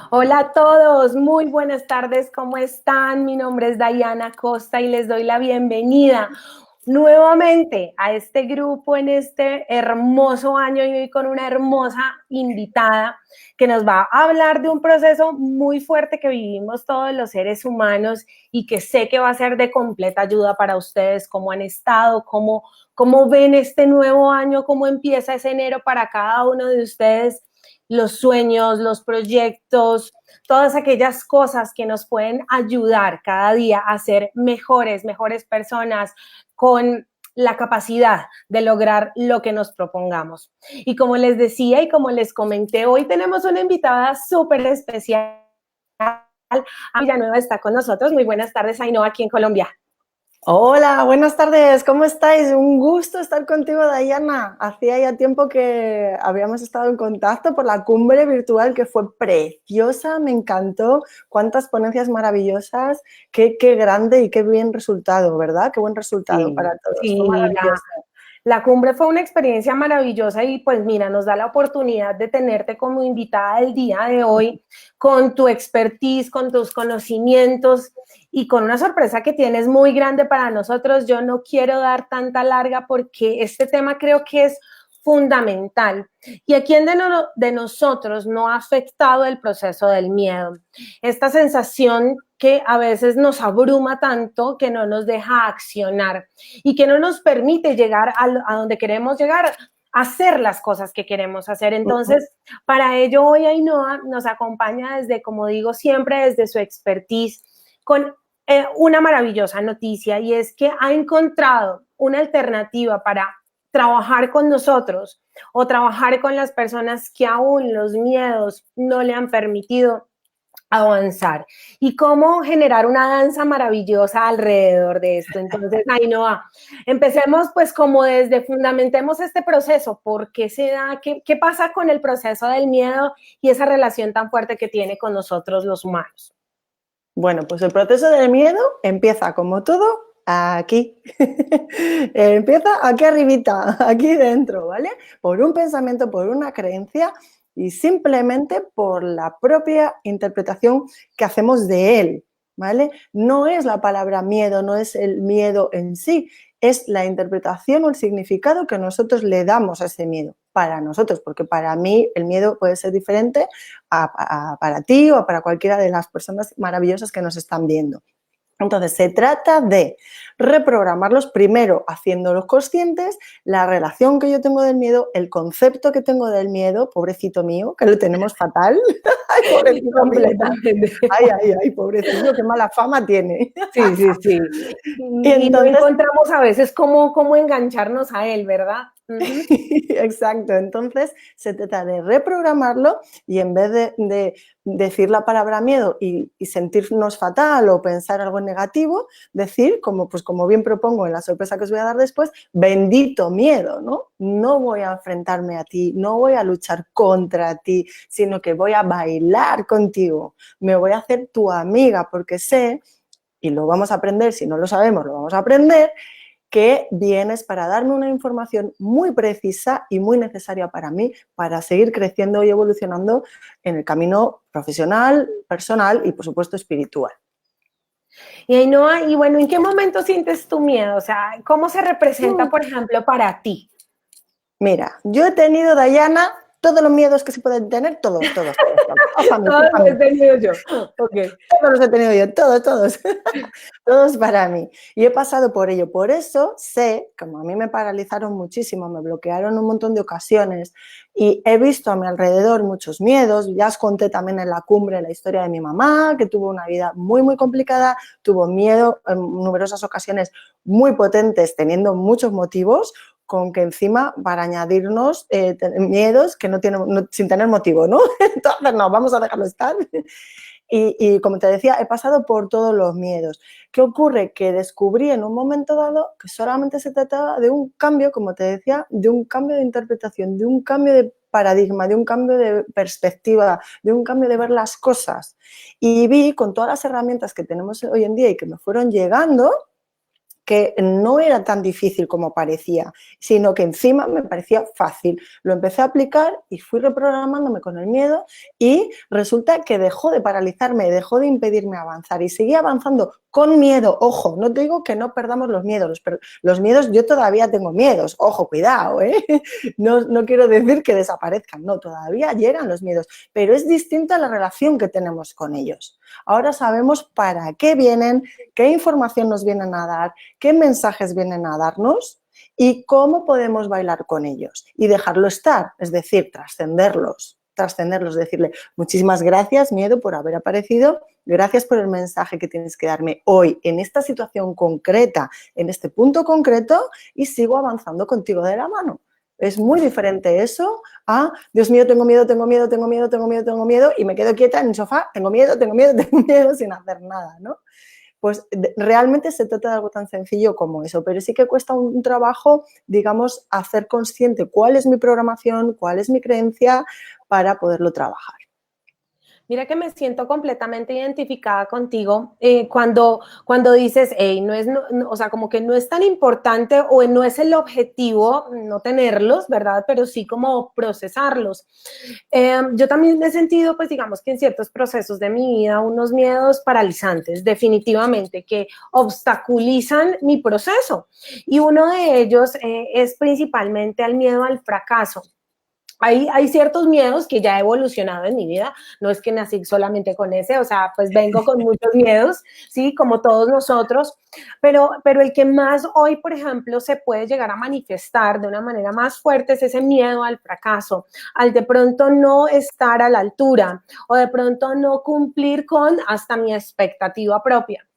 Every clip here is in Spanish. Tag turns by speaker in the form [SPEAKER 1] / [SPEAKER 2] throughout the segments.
[SPEAKER 1] Hola a todos, muy buenas tardes, ¿cómo están? Mi nombre es Dayana Costa y les doy la bienvenida nuevamente a este grupo en este hermoso año y hoy con una hermosa invitada que nos va a hablar de un proceso muy fuerte que vivimos todos los seres humanos y que sé que va a ser de completa ayuda para ustedes, cómo han estado, cómo ven este nuevo año, cómo empieza ese enero para cada uno de ustedes, los sueños, los proyectos, todas aquellas cosas que nos pueden ayudar cada día a ser mejores personas con la capacidad de lograr lo que nos propongamos. Y como les decía y como les comenté, hoy tenemos una invitada súper especial. Villanueva está con nosotros. Muy buenas tardes, Ainhoa, aquí en Colombia.
[SPEAKER 2] Hola, buenas tardes, ¿cómo estáis? Un gusto estar contigo, Dayana. Hacía ya tiempo que habíamos estado en contacto por la cumbre virtual que fue preciosa, me encantó. Cuántas ponencias maravillosas, qué grande y qué bien resultado, ¿verdad? Qué buen resultado
[SPEAKER 1] Sí,
[SPEAKER 2] para todos, fue
[SPEAKER 1] sí,
[SPEAKER 2] maravilloso.
[SPEAKER 1] la cumbre fue una experiencia maravillosa y pues mira, nos da la oportunidad de tenerte como invitada el día de hoy con tu expertise, con tus conocimientos y con una sorpresa que tienes muy grande para nosotros. Yo no quiero dar tanta larga porque este tema creo que es fundamental. ¿Y a quién de nosotros no ha afectado el proceso del miedo? Esta sensación que a veces nos abruma tanto que no nos deja accionar y que no nos permite llegar a donde queremos llegar, hacer las cosas que queremos hacer. Entonces, para ello hoy Ainhoa nos acompaña desde, como digo siempre, desde su expertise con una maravillosa noticia y es que ha encontrado una alternativa para trabajar con nosotros o trabajar con las personas que aún los miedos no le han permitido avanzar y cómo generar una danza maravillosa alrededor de esto. Entonces, Ainhoa, empecemos pues como desde fundamentemos este proceso, ¿por qué se da? ¿Qué pasa con el proceso del miedo y esa relación tan fuerte que tiene con nosotros los humanos?
[SPEAKER 2] Bueno, pues el proceso del miedo empieza como todo aquí. Empieza aquí arribita, aquí dentro, ¿vale? Por un pensamiento, por una creencia y simplemente por la propia interpretación que hacemos de él, ¿vale? No es la palabra miedo, no es el miedo en sí, es la interpretación o el significado que nosotros le damos a ese miedo, para nosotros, porque para mí el miedo puede ser diferente para ti o para cualquiera de las personas maravillosas que nos están viendo. Entonces, se trata de reprogramarlos primero haciéndolos conscientes, la relación que yo tengo del miedo, el concepto que tengo del miedo, pobrecito mío, que lo tenemos fatal. Ay, pobrecito mío.
[SPEAKER 1] Completamente.
[SPEAKER 2] Ay, pobrecillo, qué mala fama tiene.
[SPEAKER 1] Sí, sí, sí.
[SPEAKER 2] Y
[SPEAKER 1] Y no
[SPEAKER 2] entonces,
[SPEAKER 1] encontramos a veces cómo engancharnos a él, ¿verdad? Uh-huh.
[SPEAKER 2] exacto, entonces se trata de reprogramarlo y en vez de decir la palabra miedo y sentirnos fatal o pensar algo negativo, decir, como bien propongo en la sorpresa que os voy a dar después, bendito miedo, ¿no? No voy a enfrentarme a ti, no voy a luchar contra ti, sino que voy a bailar contigo, me voy a hacer tu amiga porque sé, y lo vamos a aprender, si no lo sabemos, lo vamos a aprender, que vienes para darme una información muy precisa y muy necesaria para mí, para seguir creciendo y evolucionando en el camino profesional, personal y, por supuesto, espiritual.
[SPEAKER 1] Y Ainhoa, y bueno, ¿en qué momento sientes tu miedo? O sea, ¿cómo se representa, por ejemplo, para ti?
[SPEAKER 2] Mira, yo he tenido, Dayana, todos los miedos que se pueden tener, todos para mí,
[SPEAKER 1] Todos
[SPEAKER 2] para
[SPEAKER 1] los
[SPEAKER 2] mí.
[SPEAKER 1] he tenido yo. Ok.
[SPEAKER 2] Todos los he tenido yo, todos. Todos para mí. Y he pasado por ello. Por eso sé, como a mí me paralizaron muchísimo, me bloquearon un montón de ocasiones y he visto a mi alrededor muchos miedos. Ya os conté también en la cumbre la historia de mi mamá, que tuvo una vida muy complicada, tuvo miedo en numerosas ocasiones muy potentes, teniendo muchos motivos, con que encima para añadirnos miedos que no tienen, sin tener motivo, ¿no? Entonces, no, vamos a dejarlo estar. Y como te decía, he pasado por todos los miedos. ¿Qué ocurre? Que descubrí en un momento dado que solamente se trataba de un cambio, como te decía, de un cambio de interpretación, de un cambio de paradigma, de un cambio de perspectiva, de un cambio de ver las cosas. Y vi con todas las herramientas que tenemos hoy en día y que me fueron llegando, que no era tan difícil como parecía, sino que encima me parecía fácil. Lo empecé a aplicar y fui reprogramándome con el miedo y resulta que dejó de paralizarme, dejó de impedirme avanzar y seguía avanzando con miedo. Ojo, no te digo que no perdamos los miedos, pero los miedos, yo todavía tengo miedos. Ojo, cuidado, ¿eh? No quiero decir que desaparezcan, no, todavía llegan los miedos, pero es distinta la relación que tenemos con ellos. Ahora sabemos para qué vienen, qué información nos vienen a dar, qué mensajes vienen a darnos y cómo podemos bailar con ellos y dejarlo estar, es decir, trascenderlos, decirle muchísimas gracias, miedo, por haber aparecido, gracias por el mensaje que tienes que darme hoy en esta situación concreta, en este punto concreto y sigo avanzando contigo de la mano. Es muy diferente eso a, Dios mío, tengo miedo, tengo miedo, tengo miedo, tengo miedo, tengo miedo y me quedo quieta en el sofá, tengo miedo, tengo miedo, tengo miedo sin hacer nada, ¿no? Pues realmente se trata de algo tan sencillo como eso, pero sí que cuesta un trabajo, digamos, hacer consciente cuál es mi programación, cuál es mi creencia para poderlo trabajar.
[SPEAKER 1] Mira que me siento completamente identificada contigo cuando dices, hey, no es, o sea, como que no es tan importante o no es el objetivo no tenerlos, ¿verdad? Pero sí como procesarlos. Yo también he sentido, pues digamos que en ciertos procesos de mi vida, unos miedos paralizantes, definitivamente, que obstaculizan mi proceso. Y uno de ellos es principalmente el miedo al fracaso. Hay ciertos miedos que ya he evolucionado en mi vida, no es que nací solamente con ese, o sea, pues vengo con muchos miedos, sí, como todos nosotros, pero el que más hoy, por ejemplo, se puede llegar a manifestar de una manera más fuerte es ese miedo al fracaso, al de pronto no estar a la altura o de pronto no cumplir con hasta mi expectativa propia.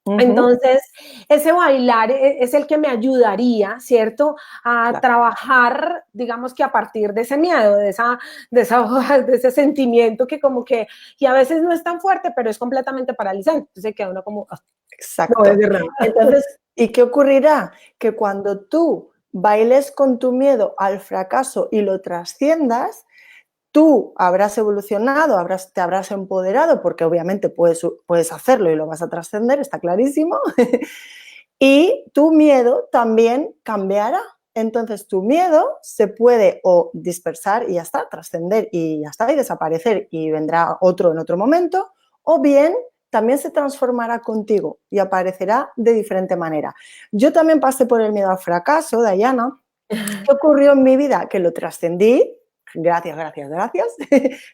[SPEAKER 1] Entonces, ese bailar es el que me ayudaría, ¿cierto? A trabajar, digamos que a partir de ese miedo, de ese sentimiento que como que, y a veces no es tan fuerte, pero es completamente paralizante. Entonces queda uno como,
[SPEAKER 2] exacto. No es verdad. Entonces, ¿y qué ocurrirá? Que cuando tú bailes con tu miedo al fracaso y lo trasciendas, tú habrás evolucionado, te habrás empoderado, porque obviamente puedes hacerlo y lo vas a trascender, está clarísimo, y tu miedo también cambiará. Entonces tu miedo se puede o dispersar y ya está, trascender y ya está, y desaparecer y vendrá otro en otro momento, o bien también se transformará contigo y aparecerá de diferente manera. Yo también pasé por el miedo al fracaso, Dayana. ¿Qué ocurrió en mi vida? Que lo trascendí, gracias,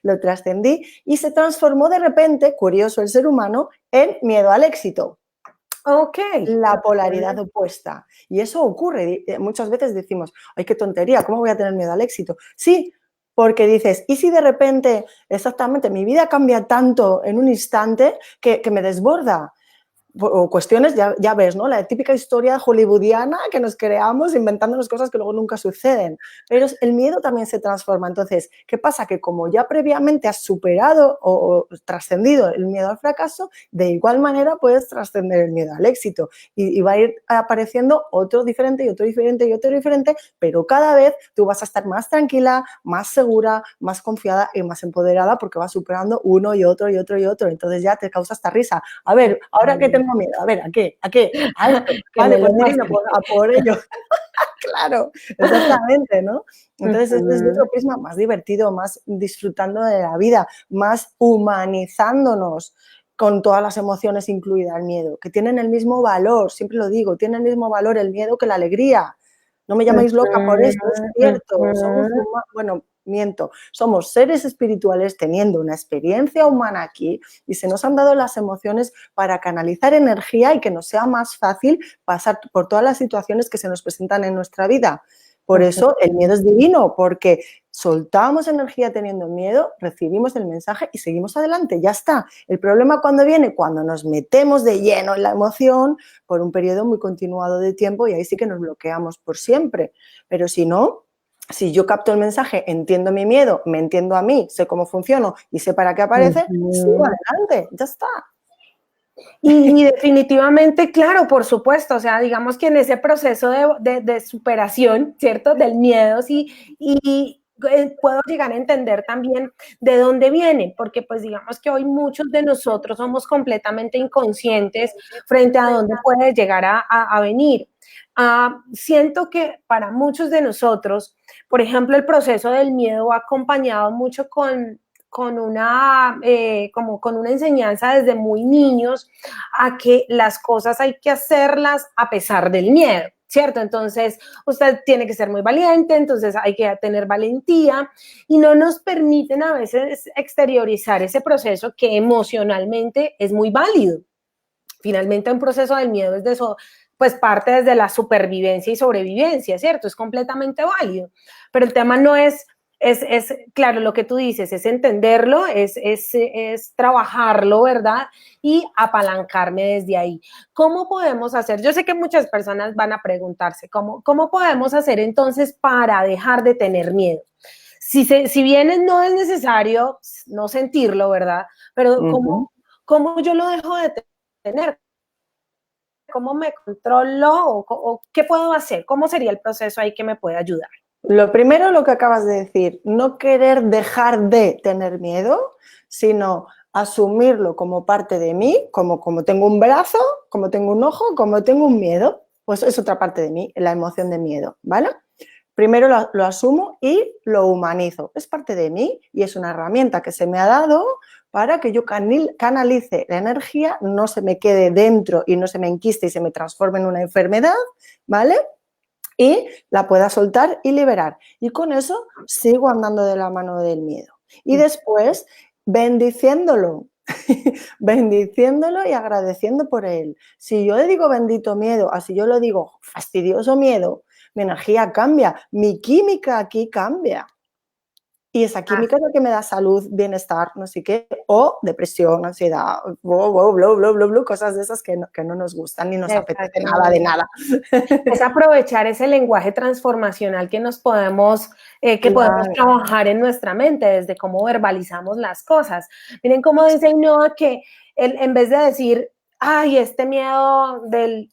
[SPEAKER 2] lo trascendí y se transformó de repente, curioso el ser humano, en miedo al éxito.
[SPEAKER 1] Ok.
[SPEAKER 2] La polaridad opuesta. Y eso ocurre. Muchas veces decimos, ay, qué tontería, ¿cómo voy a tener miedo al éxito? Sí, porque dices, ¿y si de repente, exactamente, mi vida cambia tanto en un instante que me desborda? O cuestiones, ya ves, ¿no? La típica historia hollywoodiana que nos creamos inventándonos cosas que luego nunca suceden. Pero el miedo también se transforma. Entonces, ¿qué pasa? Que como ya previamente has superado o trascendido el miedo al fracaso, de igual manera puedes trascender el miedo al éxito. Y va a ir apareciendo otro diferente y otro diferente y otro diferente, pero cada vez tú vas a estar más tranquila, más segura, más confiada y más empoderada porque vas superando uno y otro y otro y otro. Entonces ya te causa esta risa. A ver, ahora que tengo miedo, a ver, ¿a qué? ¿A esto? Vale, pues a por ello. Claro, exactamente, ¿no? Entonces, este es otro prisma más divertido, más disfrutando de la vida, más humanizándonos con todas las emociones, incluida el miedo, que tienen el mismo valor, siempre lo digo, tiene el mismo valor el miedo que la alegría. No me llaméis loca por esto, es cierto. Somos seres espirituales teniendo una experiencia humana aquí y se nos han dado las emociones para canalizar energía y que nos sea más fácil pasar por todas las situaciones que se nos presentan en nuestra vida. Por eso el miedo es divino, porque soltamos energía teniendo miedo, recibimos el mensaje y seguimos adelante, ya está. El problema cuando viene, cuando nos metemos de lleno en la emoción por un periodo muy continuado de tiempo y ahí sí que nos bloqueamos por siempre. Pero si no, si yo capto el mensaje, entiendo mi miedo, me entiendo a mí, sé cómo funciono y sé para qué aparece, sigo adelante, ya está.
[SPEAKER 1] Y definitivamente, claro, por supuesto, o sea, digamos que en ese proceso de superación, ¿cierto? Del miedo, sí, y puedo llegar a entender también de dónde viene, porque pues digamos que hoy muchos de nosotros somos completamente inconscientes frente a dónde puede llegar a venir. Siento que para muchos de nosotros, por ejemplo, el proceso del miedo va acompañado mucho como con una enseñanza desde muy niños a que las cosas hay que hacerlas a pesar del miedo, ¿cierto? Entonces, usted tiene que ser muy valiente, entonces hay que tener valentía y no nos permiten a veces exteriorizar ese proceso que emocionalmente es muy válido. Finalmente, un proceso del miedo es de eso, pues parte desde la supervivencia y sobrevivencia, ¿cierto? Es completamente válido. Pero el tema no es claro, lo que tú dices, es entenderlo, es trabajarlo, ¿verdad? Y apalancarme desde ahí. ¿Cómo podemos hacer? Yo sé que muchas personas van a preguntarse, ¿cómo podemos hacer entonces para dejar de tener miedo? Si bien no es necesario no sentirlo, ¿verdad? Pero ¿cómo yo lo dejo de tener? ¿Cómo me controlo o qué puedo hacer? ¿Cómo sería el proceso ahí que me puede ayudar?
[SPEAKER 2] Lo primero, lo que acabas de decir, no querer dejar de tener miedo, sino asumirlo como parte de mí, como tengo un brazo, como tengo un ojo, como tengo un miedo, pues es otra parte de mí, la emoción de miedo, ¿vale? Primero lo asumo y lo humanizo. Es parte de mí y es una herramienta que se me ha dado para que yo canalice la energía, no se me quede dentro y no se me enquiste y se me transforme en una enfermedad, ¿vale? Y la pueda soltar y liberar. Y con eso sigo andando de la mano del miedo. Y después, bendiciéndolo, bendiciéndolo y agradeciendo por él. Si yo le digo bendito miedo, así yo lo digo fastidioso miedo, mi energía cambia, mi química aquí cambia. Y esa química es la que me da salud, bienestar, no sé qué, o depresión, ansiedad, cosas de esas que no nos gustan ni nos apetece nada de nada.
[SPEAKER 1] Es aprovechar ese lenguaje transformacional que podemos trabajar en nuestra mente, desde cómo verbalizamos las cosas. Miren cómo dice Ainhoa que en vez de decir, ay, este miedo del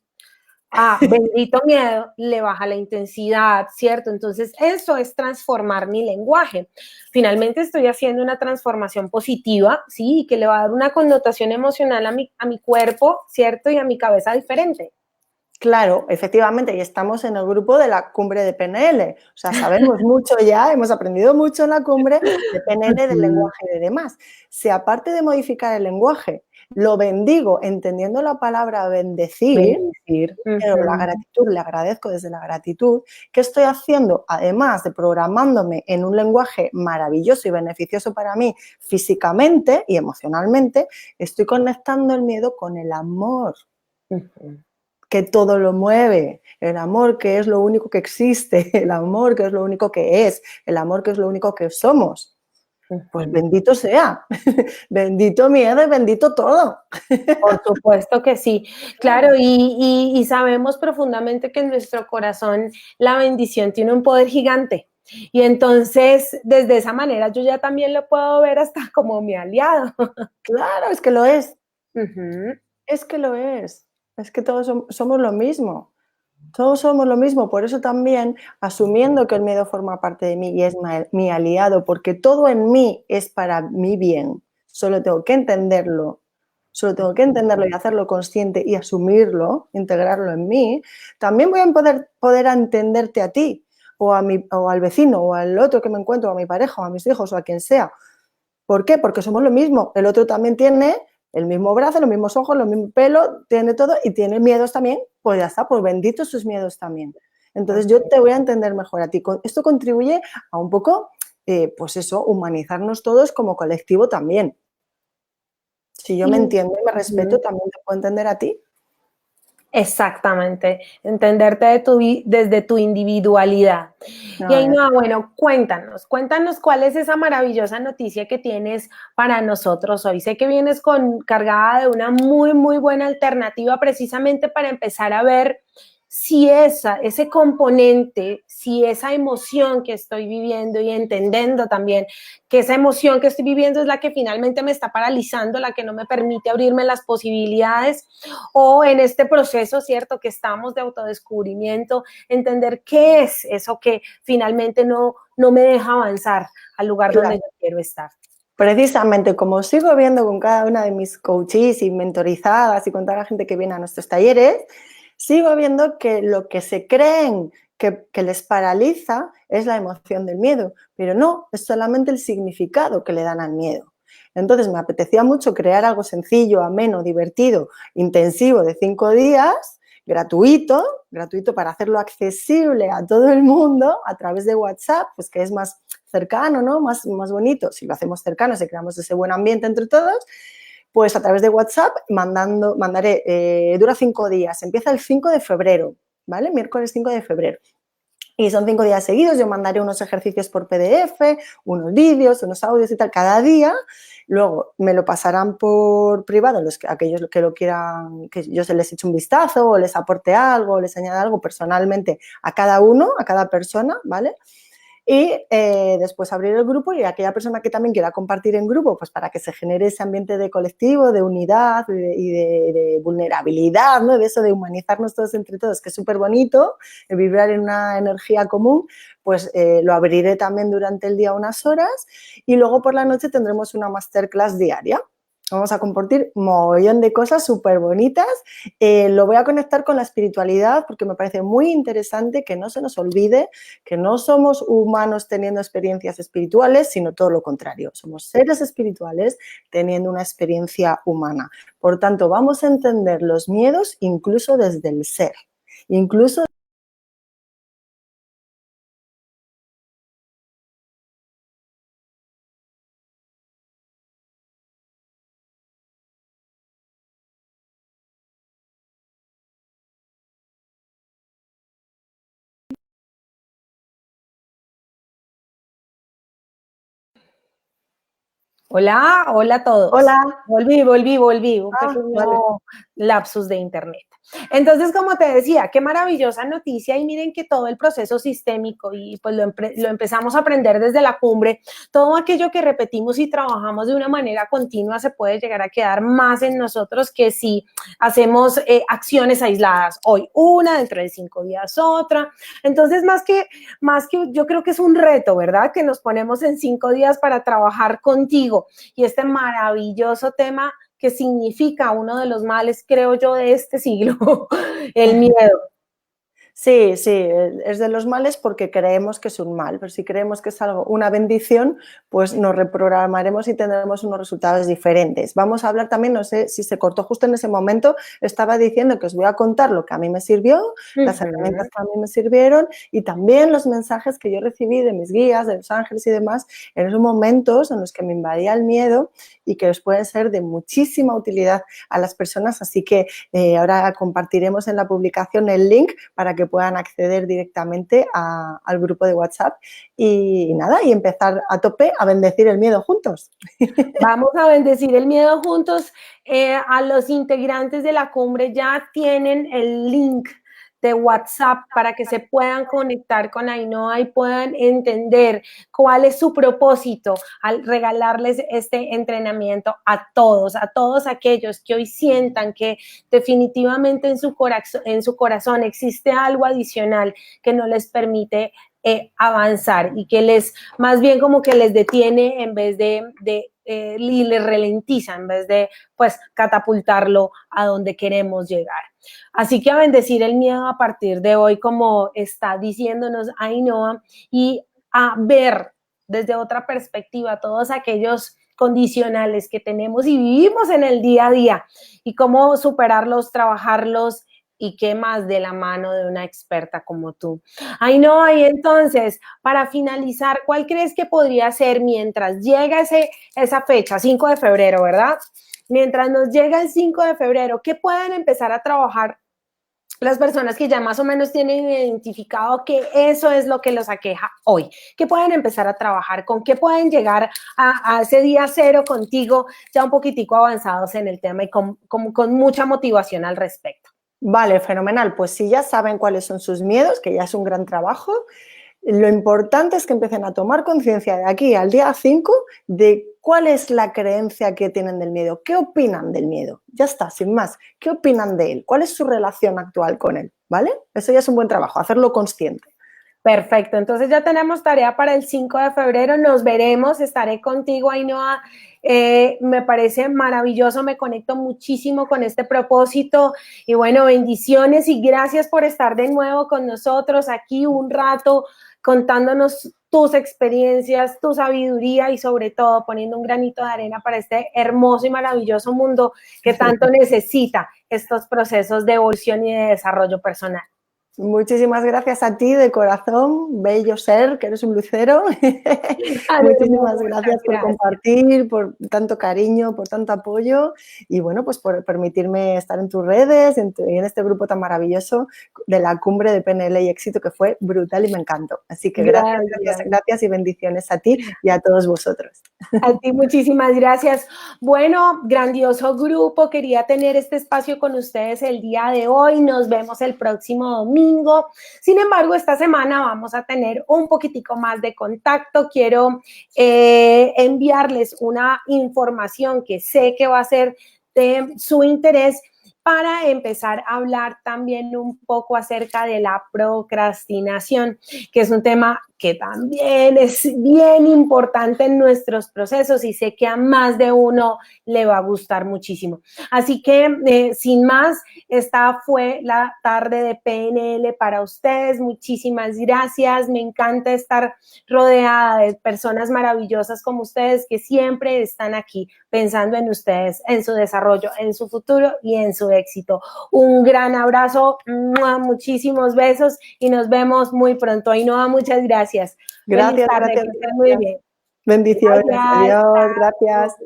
[SPEAKER 1] bendito miedo, le baja la intensidad, ¿cierto? Entonces, eso es transformar mi lenguaje. Finalmente estoy haciendo una transformación positiva, ¿sí? Que le va a dar una connotación emocional a mi cuerpo, ¿cierto? Y a mi cabeza diferente.
[SPEAKER 2] Claro, efectivamente, y estamos en el grupo de la cumbre de PNL. O sea, sabemos mucho ya, hemos aprendido mucho en la cumbre de PNL, del lenguaje y de demás. Si aparte de modificar el lenguaje, lo bendigo entendiendo la palabra bendecir, pero la gratitud, le agradezco desde la gratitud, ¿qué estoy haciendo? Además de programándome en un lenguaje maravilloso y beneficioso para mí físicamente y emocionalmente, estoy conectando el miedo con el amor. Que todo lo mueve, el amor que es lo único que existe, el amor que es lo único que es, el amor que es lo único que somos. Pues bendito sea, bendito miedo y bendito todo.
[SPEAKER 1] Por supuesto que sí, claro, y sabemos profundamente que en nuestro corazón la bendición tiene un poder gigante. Y entonces, desde esa manera, yo ya también lo puedo ver hasta como mi aliado.
[SPEAKER 2] Claro, es que lo es. Es que lo es. Es que todos somos lo mismo. Todos somos lo mismo. Por eso también, asumiendo que el miedo forma parte de mí y es mi aliado, porque todo en mí es para mi bien, solo tengo que entenderlo. Solo tengo que entenderlo y hacerlo consciente y asumirlo, integrarlo en mí. También voy a poder entenderte a ti o al vecino o al otro que me encuentro, o a mi pareja o a mis hijos o a quien sea. ¿Por qué? Porque somos lo mismo. El otro también tiene el mismo brazo, los mismos ojos, los mismos pelos, tiene todo y tiene miedos también. Pues ya está, pues benditos sus miedos también. Entonces yo te voy a entender mejor a ti. Esto contribuye a un poco, pues eso, humanizarnos todos como colectivo también. Si yo me entiendo y me respeto, también te puedo entender a ti.
[SPEAKER 1] Exactamente, entenderte desde tu individualidad. Y Ainhoa, bueno, cuéntanos cuál es esa maravillosa noticia que tienes para nosotros hoy. Sé que vienes cargada de una muy, muy buena alternativa precisamente para empezar a ver si ese componente, si esa emoción que estoy viviendo y entendiendo también que esa emoción que estoy viviendo es la que finalmente me está paralizando, la que no me permite abrirme las posibilidades, o en este proceso, ¿cierto?, que estamos de autodescubrimiento, entender qué es eso que finalmente no me deja avanzar al lugar
[SPEAKER 2] Claro.
[SPEAKER 1] donde yo quiero estar.
[SPEAKER 2] Precisamente, como sigo viendo con cada una de mis coaches y mentorizadas y con toda la gente que viene a nuestros talleres, sigo viendo que lo que se creen que les paraliza es la emoción del miedo, pero no, es solamente el significado que le dan al miedo. Entonces me apetecía mucho crear algo sencillo, ameno, divertido, intensivo de 5 días, gratuito para hacerlo accesible a todo el mundo a través de WhatsApp, pues que es más cercano, ¿no? Más bonito. Si lo hacemos cercano, si creamos ese buen ambiente entre todos, pues a través de WhatsApp mandaré, dura 5 días, empieza el 5 de febrero, ¿vale? Miércoles 5 de febrero. Y son 5 días seguidos, yo mandaré unos ejercicios por PDF, unos vídeos, unos audios y tal, cada día. Luego me lo pasarán por privado, aquellos que lo quieran, que yo se les eche un vistazo o les aporte algo, o les añada algo personalmente a cada uno, a cada persona, ¿vale? Y después abrir el grupo y aquella persona que también quiera compartir en grupo, pues para que se genere ese ambiente de colectivo, de unidad y de vulnerabilidad, ¿no? De eso de humanizarnos todos entre todos, que es súper bonito, de vibrar en una energía común, pues lo abriré también durante el día unas horas y luego por la noche tendremos una masterclass diaria. Vamos a compartir un mogollón de cosas súper bonitas. Lo voy a conectar con la espiritualidad porque me parece muy interesante que no se nos olvide que no somos humanos teniendo experiencias espirituales, sino todo lo contrario. Somos seres espirituales teniendo una experiencia humana. Por tanto, vamos a entender los miedos incluso desde el ser, incluso
[SPEAKER 1] Hola, hola a todos.
[SPEAKER 2] hola.
[SPEAKER 1] Volví, un
[SPEAKER 2] Vale.
[SPEAKER 1] pequeño lapsus de internet. Entonces, como te decía, qué maravillosa noticia y miren que todo el proceso sistémico y pues lo empezamos a aprender desde la cumbre, todo aquello que repetimos y trabajamos de una manera continua se puede llegar a quedar más en nosotros que si hacemos acciones aisladas. Hoy una, dentro de 5 días otra. Entonces, más que yo creo que es un reto, ¿verdad? Que nos ponemos en 5 días para trabajar contigo y este maravilloso tema que significa uno de los males, creo yo, de este siglo, el miedo.
[SPEAKER 2] Sí, es de los males porque creemos que es un mal, pero si creemos que es algo, una bendición, pues nos reprogramaremos y tendremos unos resultados diferentes. Vamos a hablar también, no sé si se cortó justo en ese momento, estaba diciendo que os voy a contar lo que a mí me sirvió, las herramientas que a mí me sirvieron y también los mensajes que yo recibí de mis guías, de los ángeles y demás, en esos momentos en los que me invadía el miedo y que os pueden ser de muchísima utilidad a las personas, así que ahora compartiremos en la publicación el link para que puedan acceder directamente al grupo de WhatsApp y nada, y empezar a tope a bendecir el miedo juntos.
[SPEAKER 1] Vamos a bendecir el miedo juntos. A los integrantes de la cumbre ya tienen el link de WhatsApp para que se puedan conectar con Ainhoa y puedan entender cuál es su propósito al regalarles este entrenamiento a todos aquellos que hoy sientan que definitivamente en su corazón existe algo adicional que no les permite avanzar y que les, más bien como que les detiene en vez y les ralentiza en vez de, pues, catapultarlo a donde queremos llegar. Así que a bendecir el miedo a partir de hoy, como está diciéndonos Ainhoa, y a ver desde otra perspectiva todos aquellos condicionales que tenemos y vivimos en el día a día y cómo superarlos, trabajarlos y qué más de la mano de una experta como tú. Ainhoa, y entonces, para finalizar, ¿cuál crees que podría ser mientras llega esa fecha, 5 de febrero, ¿verdad? Mientras nos llega el 5 de febrero, ¿qué pueden empezar a trabajar las personas que ya más o menos tienen identificado que eso es lo que los aqueja hoy? ¿Qué pueden empezar a trabajar? ¿Con qué pueden llegar a ese día cero contigo ya un poquitico avanzados en el tema y con mucha motivación al respecto?
[SPEAKER 2] Vale, fenomenal. Pues si ya saben cuáles son sus miedos, que ya es un gran trabajo, lo importante es que empiecen a tomar conciencia de aquí al día 5 de cuál es la creencia que tienen del miedo, qué opinan del miedo. Ya está, sin más. ¿Qué opinan de él? ¿Cuál es su relación actual con él? ¿Vale? Eso ya es un buen trabajo, hacerlo consciente.
[SPEAKER 1] Perfecto, entonces ya tenemos tarea para el 5 de febrero, nos veremos, estaré contigo, Ainhoa. Me parece maravilloso, me conecto muchísimo con este propósito y bueno, bendiciones y gracias por estar de nuevo con nosotros aquí un rato contándonos tus experiencias, tu sabiduría y sobre todo poniendo un granito de arena para este hermoso y maravilloso mundo que tanto necesita estos procesos de evolución y de desarrollo personal.
[SPEAKER 2] Muchísimas gracias a ti de corazón, bello ser, que eres un lucero. Muchísimas gracias por compartir, por tanto cariño, por tanto apoyo y bueno, pues por permitirme estar en tus redes, en este grupo tan maravilloso de la cumbre de PNL y éxito que fue brutal y me encantó. Así que gracias y bendiciones a ti y a todos vosotros.
[SPEAKER 1] A ti muchísimas gracias. Bueno, grandioso grupo, quería tener este espacio con ustedes el día de hoy. Nos vemos el próximo domingo. Sin embargo, esta semana vamos a tener un poquitico más de contacto. Quiero enviarles una información que sé que va a ser de su interés para empezar a hablar también un poco acerca de la procrastinación, que es un tema que también es bien importante en nuestros procesos y sé que a más de uno le va a gustar muchísimo. Así que, sin más, esta fue la tarde de PNL para ustedes. Muchísimas gracias. Me encanta estar rodeada de personas maravillosas como ustedes que siempre están aquí pensando en ustedes, en su desarrollo, en su futuro y en su éxito. Un gran abrazo, muchísimos besos y nos vemos muy pronto. Ainhoa, muchas gracias.
[SPEAKER 2] Gracias,
[SPEAKER 1] Feliz tarde,
[SPEAKER 2] gracias,
[SPEAKER 1] que estén muy bien.
[SPEAKER 2] Bendiciones,
[SPEAKER 1] Gracias.
[SPEAKER 2] adiós, gracias.